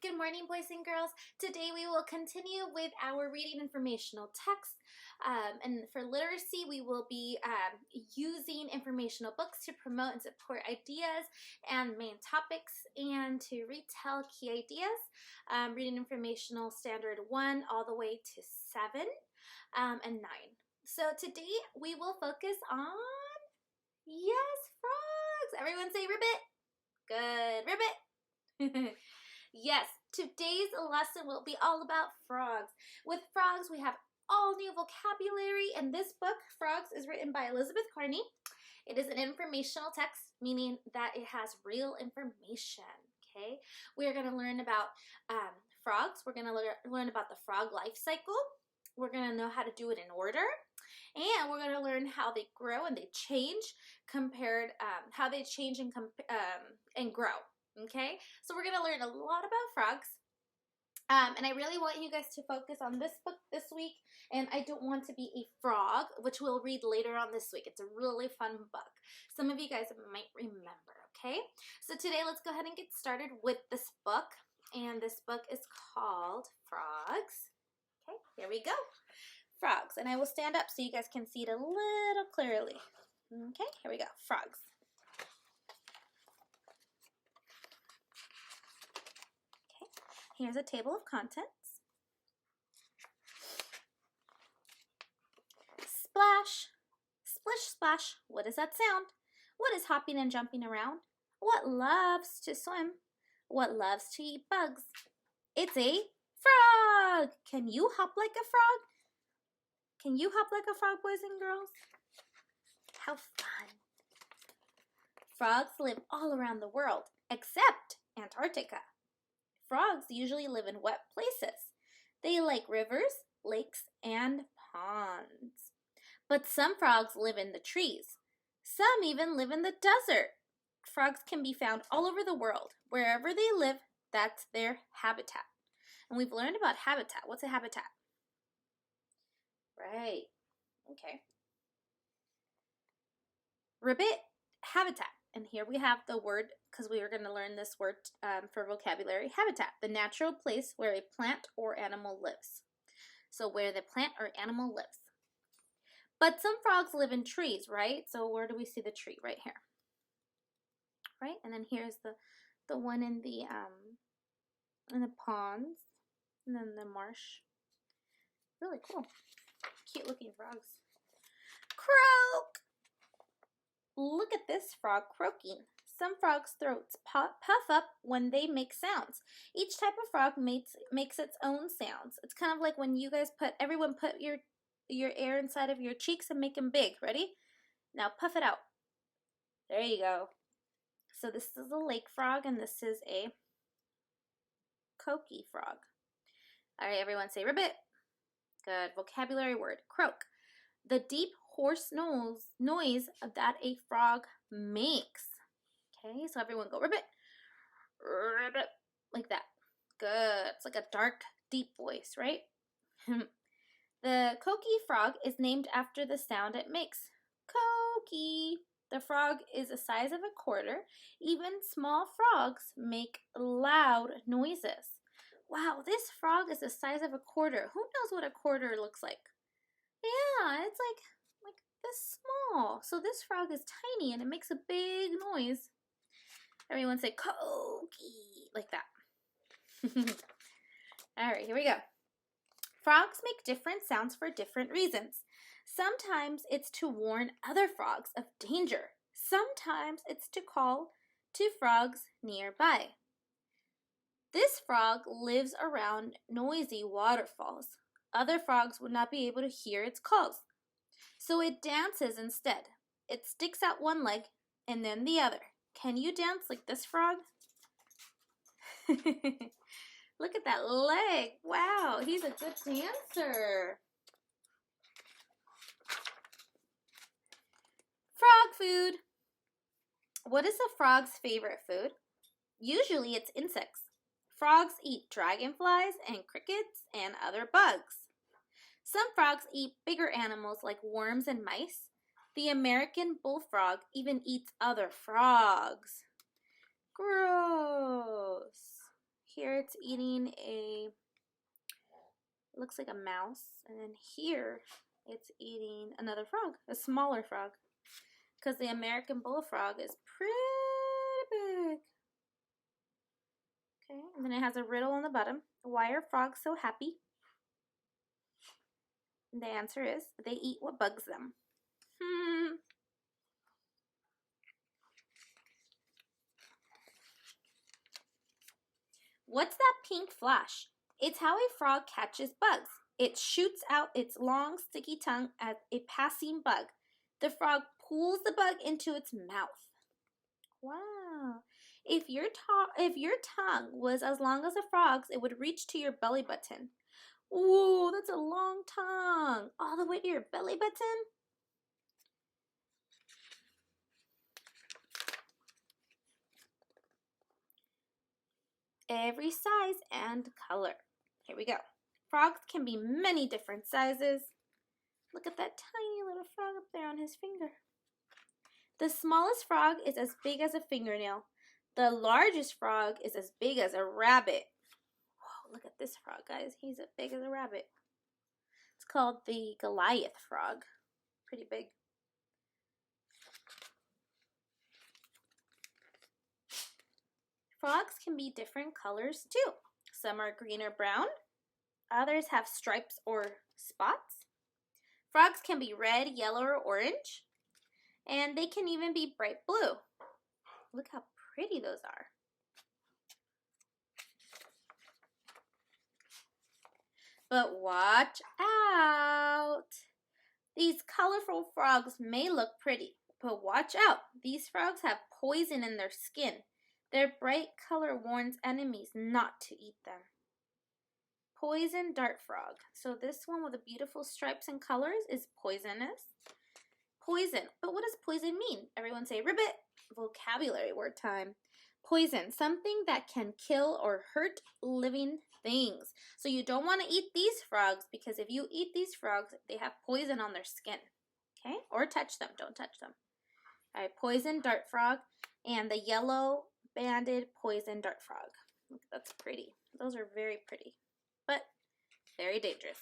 Good morning, boys and girls. Today we will continue with our reading informational text. And for literacy, we will be using informational books to promote and support ideas and main topics and to retell key ideas. Reading informational standard 1 all the way to 7 and 9. So today we will focus on, yes, frogs. Everyone say ribbit. Good, ribbit. Yes, today's lesson will be all about frogs. With frogs, we have all new vocabulary, and this book, Frogs, is written by Elizabeth Carney. It is an informational text, meaning that it has real information, okay? We're going to learn about frogs. We're going to learn about the frog life cycle. We're going to know how to do it in order, and we're going to learn how they grow and they change how they change and grow. Okay, so we're going to learn a lot about frogs, and I really want you guys to focus on this book this week, and I Don't Want to Be a Frog, which we'll read later on this week. It's a really fun book. Some of you guys might remember, okay? So today, let's go ahead and get started with this book, and this book is called Frogs. Okay, here we go. Frogs, and I will stand up so you guys can see it a little clearly. Okay, here we go. Frogs. Here's a table of contents. Splash, splish, splash. What does that sound? What is hopping and jumping around? What loves to swim? What loves to eat bugs? It's a frog. Can you hop like a frog? Can you hop like a frog, boys and girls? How fun. Frogs live all around the world, except Antarctica. Frogs usually live in wet places. They like rivers, lakes, and ponds. But some frogs live in the trees. Some even live in the desert. Frogs can be found all over the world. Wherever they live, that's their habitat. And we've learned about habitat. What's a habitat? Right. Okay. Ribbit, habitat. And here we have the word, because we are going to learn this word for vocabulary, habitat, the natural place where a plant or animal lives. So where the plant or animal lives. But some frogs live in trees, right? So where do we see the tree? Right here. Right? And then here's the one in the ponds, and then the marsh. Really cool. Cute looking frogs. Croak! Look at this frog croaking. Some frogs' throats puff up when they make sounds. Each type of frog makes its own sounds. It's kind of like when you guys everyone put your air inside of your cheeks and make them big. Ready? Now puff it out. There you go. So this is a lake frog and this is a croaky frog. All right, everyone say ribbit. Good. Vocabulary word, croak. The deep hoarse noise that a frog makes. Okay, so everyone go ribbit, ribbit, like that. Good. It's like a dark, deep voice, right? The croaky frog is named after the sound it makes. Croaky. The frog is the size of a quarter. Even small frogs make loud noises. Wow, this frog is the size of a quarter. Who knows what a quarter looks like? Yeah, it's like this small. So this frog is tiny and it makes a big noise. Everyone say croaky, like that. All right, here we go. Frogs make different sounds for different reasons. Sometimes it's to warn other frogs of danger. Sometimes it's to call to frogs nearby. This frog lives around noisy waterfalls. Other frogs would not be able to hear its calls. So it dances instead. It sticks out one leg and then the other. Can you dance like this frog? Look at that leg. Wow, he's a good dancer. Frog food. What is a frog's favorite food? Usually it's insects. Frogs eat dragonflies and crickets and other bugs. Some frogs eat bigger animals like worms and mice. The American bullfrog even eats other frogs. Gross. Here it's eating looks like a mouse. And then here it's eating another frog, a smaller frog. Because the American bullfrog is pretty big. Okay, and then it has a riddle on the bottom. Why are frogs so happy? And the answer is they eat what bugs them. What's that pink flash? It's how a frog catches bugs. It shoots out its long, sticky tongue at a passing bug. The frog pulls the bug into its mouth. Wow. If your tongue was as long as a frog's, it would reach to your belly button. Ooh, that's a long tongue. All the way to your belly button? Every size and color. Here we go. Frogs can be many different sizes. Look at that tiny little frog up there on his finger. The smallest frog is as big as a fingernail. The largest frog is as big as a rabbit. Whoa, look at this frog, guys. He's as big as a rabbit. It's called the Goliath frog. Pretty big. Frogs can be different colors too. Some are green or brown. Others have stripes or spots. Frogs can be red, yellow, or orange. And they can even be bright blue. Look how pretty those are. But watch out! These colorful frogs may look pretty, but watch out! These frogs have poison in their skin. Their bright color warns enemies not to eat them. Poison dart frog. So this one with the beautiful stripes and colors is poisonous. Poison. But what does poison mean? Everyone say ribbit. Vocabulary word time. Poison. Something that can kill or hurt living things. So you don't want to eat these frogs because if you eat these frogs, they have poison on their skin. Okay? Or touch them. Don't touch them. All right. Poison dart frog. And the yellow banded poison dart frog. Look, that's pretty. Those are very pretty. But very dangerous.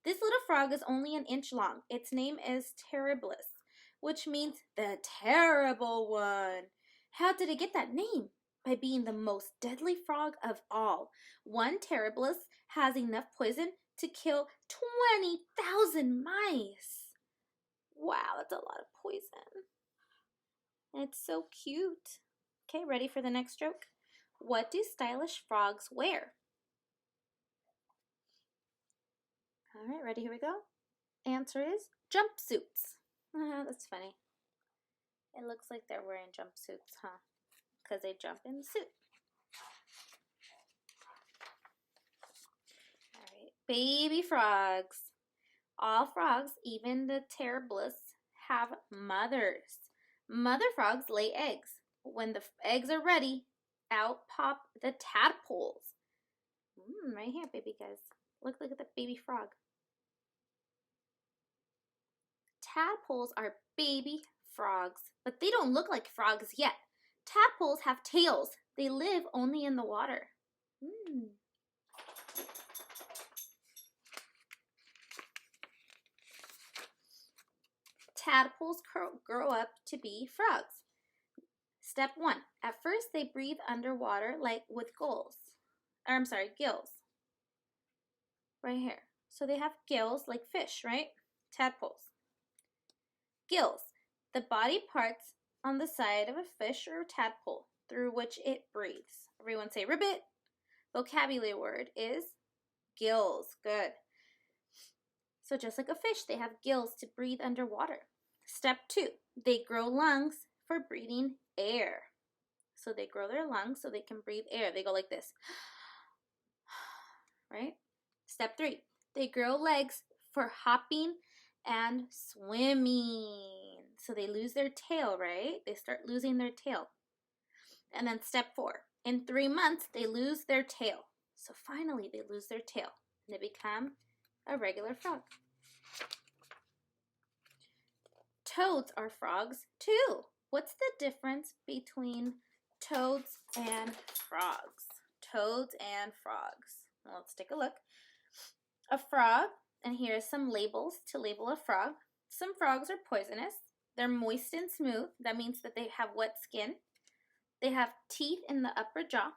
This little frog is only an inch long. Its name is Terriblest, which means the terrible one. How did it get that name? By being the most deadly frog of all. One Terriblest has enough poison to kill 20,000 mice. Wow, that's a lot of poison. It's so cute. Okay, ready for the next joke? What do stylish frogs wear? All right, ready? Here we go. Answer is jumpsuits. That's funny. It looks like they're wearing jumpsuits, huh? Because they jump in the suit. All right, baby frogs. All frogs, even the Terriblest, have mothers. Mother frogs lay eggs. When the eggs are ready, out pop the tadpoles. Right here, baby guys. Look at the baby frog. Tadpoles are baby frogs, but they don't look like frogs yet. Tadpoles have tails. They live only in the water. Tadpoles grow up to be frogs. Step 1. At first, they breathe underwater like with gills. Right here. So they have gills like fish, right? Tadpoles. Gills. The body parts on the side of a fish or tadpole through which it breathes. Everyone say ribbit. Vocabulary word is gills. Good. So just like a fish, they have gills to breathe underwater. Step 2. They grow lungs for breathing air. So they grow their lungs so they can breathe air. They go like this. Right? Step 3. They grow legs for hopping and swimming. So they lose their tail, right? They start losing their tail. And then step 4. In 3 months, they lose their tail. So finally, they lose their tail. And they become a regular frog. Toads are frogs too. What's the difference between toads and frogs. Toads and frogs. Well, let's take a look. A frog, and here are some labels to label a frog. Some frogs are poisonous. They're moist and smooth. That means that they have wet skin. They have teeth in the upper jaw,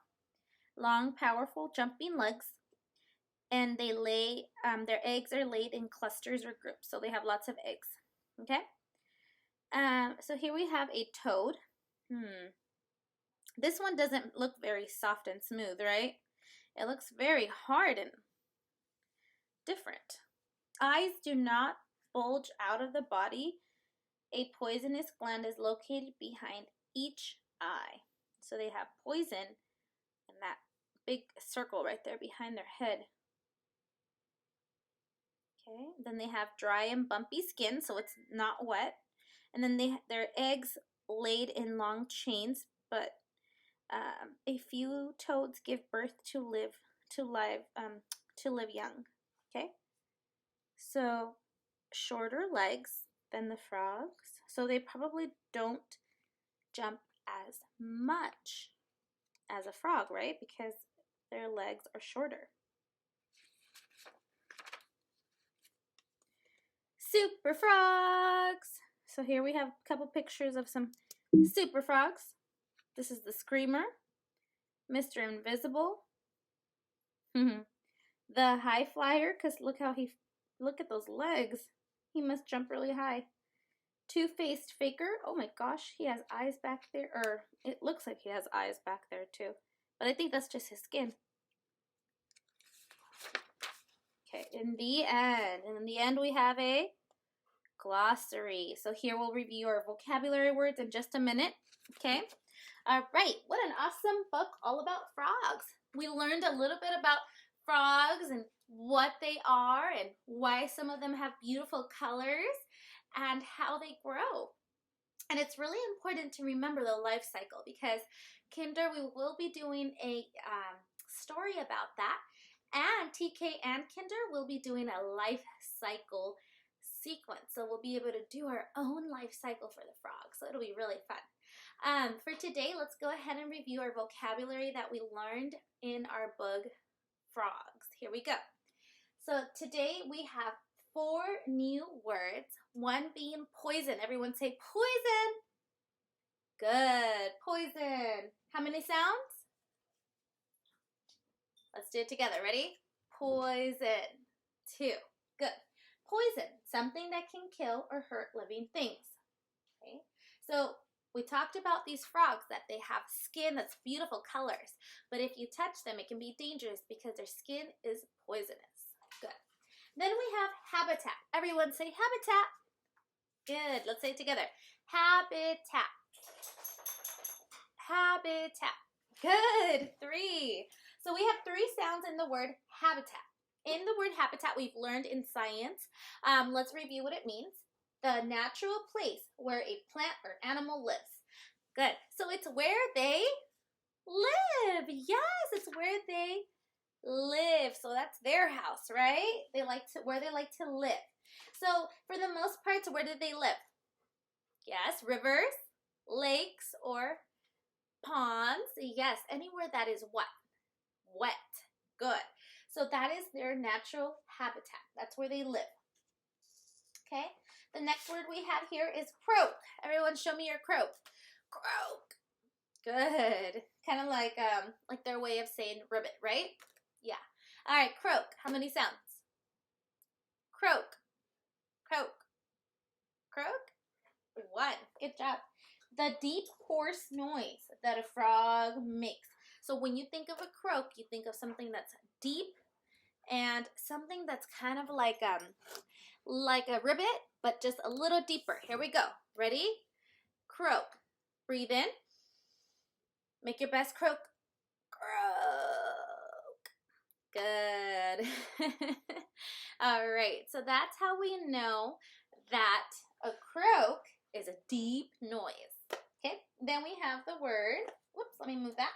long, powerful, jumping legs, and they lay, their eggs are laid in clusters or groups, so they have lots of eggs, okay? So here we have a toad. This one doesn't look very soft and smooth, right? It looks very hard and different. Eyes do not bulge out of the body. A poisonous gland is located behind each eye. So they have poison in that big circle right there behind their head. Okay, then they have dry and bumpy skin, so it's not wet. And then their eggs laid in long chains, but a few toads give birth to live young. Okay, so shorter legs than the frogs, so they probably don't jump as much as a frog, right? Because their legs are shorter. Super frogs. So here we have a couple pictures of some super frogs. This is the Screamer, Mr. Invisible, the High Flyer, because look at those legs. He must jump really high. Two-faced Faker. Oh my gosh, he has eyes back there, or it looks like he has eyes back there too, but I think that's just his skin. Okay, in the end we have a glossary. So here we'll review our vocabulary words in just a minute. Okay, all right, what an awesome book all about frogs. We learned a little bit about frogs and what they are and why some of them have beautiful colors and how they grow. And it's really important to remember the life cycle, because Kinder, we will be doing a story about that, and TK and Kinder will be doing a life cycle sequence, so we'll be able to do our own life cycle for the frog, so it'll be really fun. For today, let's go ahead and review our vocabulary that we learned in our book Frogs. Here we go. So today we have 4 new words, one being poison. Everyone say poison. Good, poison. How many sounds? Let's do it together. Ready? Poison. 2. Good. Poison, something that can kill or hurt living things. Okay. So we talked about these frogs, that they have skin that's beautiful colors, but if you touch them, it can be dangerous because their skin is poisonous. Good. Then we have habitat. Everyone say habitat. Good. Let's say it together. Habitat. Habitat. Good. 3. So we have 3 sounds in the word habitat. In the word habitat, we've learned in science. Let's review what it means. The natural place where a plant or animal lives. Good. So it's where they live. Yes, it's where they live. So that's their house, right? Where they like to live. So for the most part, where do they live? Yes, rivers, lakes, or ponds. Yes, anywhere that is what? Wet. Good. So that is their natural habitat. That's where they live. Okay. The next word we have here is croak. Everyone show me your croak. Croak. Good. Kind of like their way of saying ribbit, right? Yeah. All right, croak. How many sounds? Croak. Croak. Croak. 1. Good job. The deep, hoarse noise that a frog makes. So when you think of a croak, you think of something that's deep and something that's kind of like a ribbit, but just a little deeper. Here we go. Ready? Croak. Breathe in. Make your best croak. Croak. Good. All right. So that's how we know that a croak is a deep noise. Okay. Then we have the word. Whoops. Let me move that.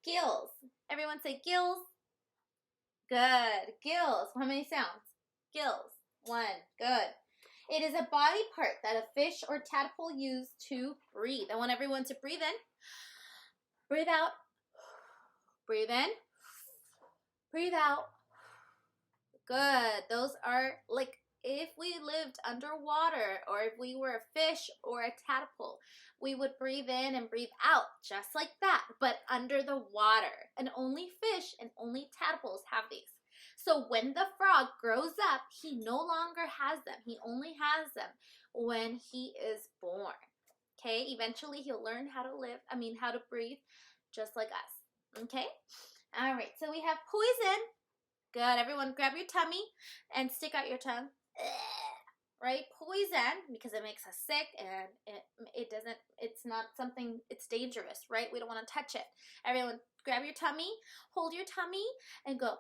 Gills. Everyone say gills. Good. Gills. How many sounds? Gills. 1. Good. It is a body part that a fish or tadpole use to breathe. I want everyone to breathe in. Breathe out. Breathe in. Breathe out. Good. Those are like if we lived underwater or if we were a fish or a tadpole, we would breathe in and breathe out just like that, but under the water. And only fish and only tadpoles have these. So when the frog grows up, he no longer has them. He only has them when he is born. Okay? Eventually he'll learn how to how to breathe just like us. Okay? All right. So we have poison. Good. Everyone grab your tummy and stick out your tongue. Right? Poison, because it makes us sick and it's not something, it's dangerous, right? We don't want to touch it. Everyone grab your tummy, hold your tummy, and go.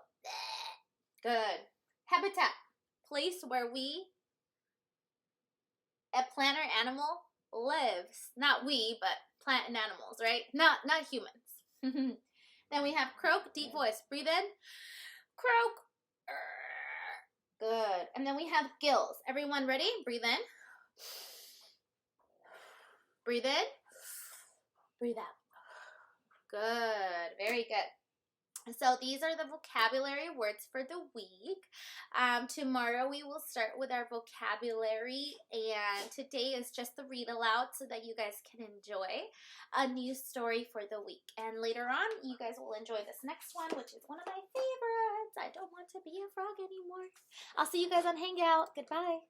Good. Habitat, place where a plant or animal lives. Not we, but plant and animals, right? Not humans. Then we have croak, deep voice. Breathe in. Croak. Good. And then we have gills. Everyone ready? Breathe in. Breathe in. Breathe out. Good. Very good. So these are the vocabulary words for the week. Tomorrow we will start with our vocabulary, and today is just the read aloud so that you guys can enjoy a new story for the week. And later on, you guys will enjoy this next one, which is one of my favorites. I don't want to be a frog anymore. I'll see you guys on Hangout. Goodbye.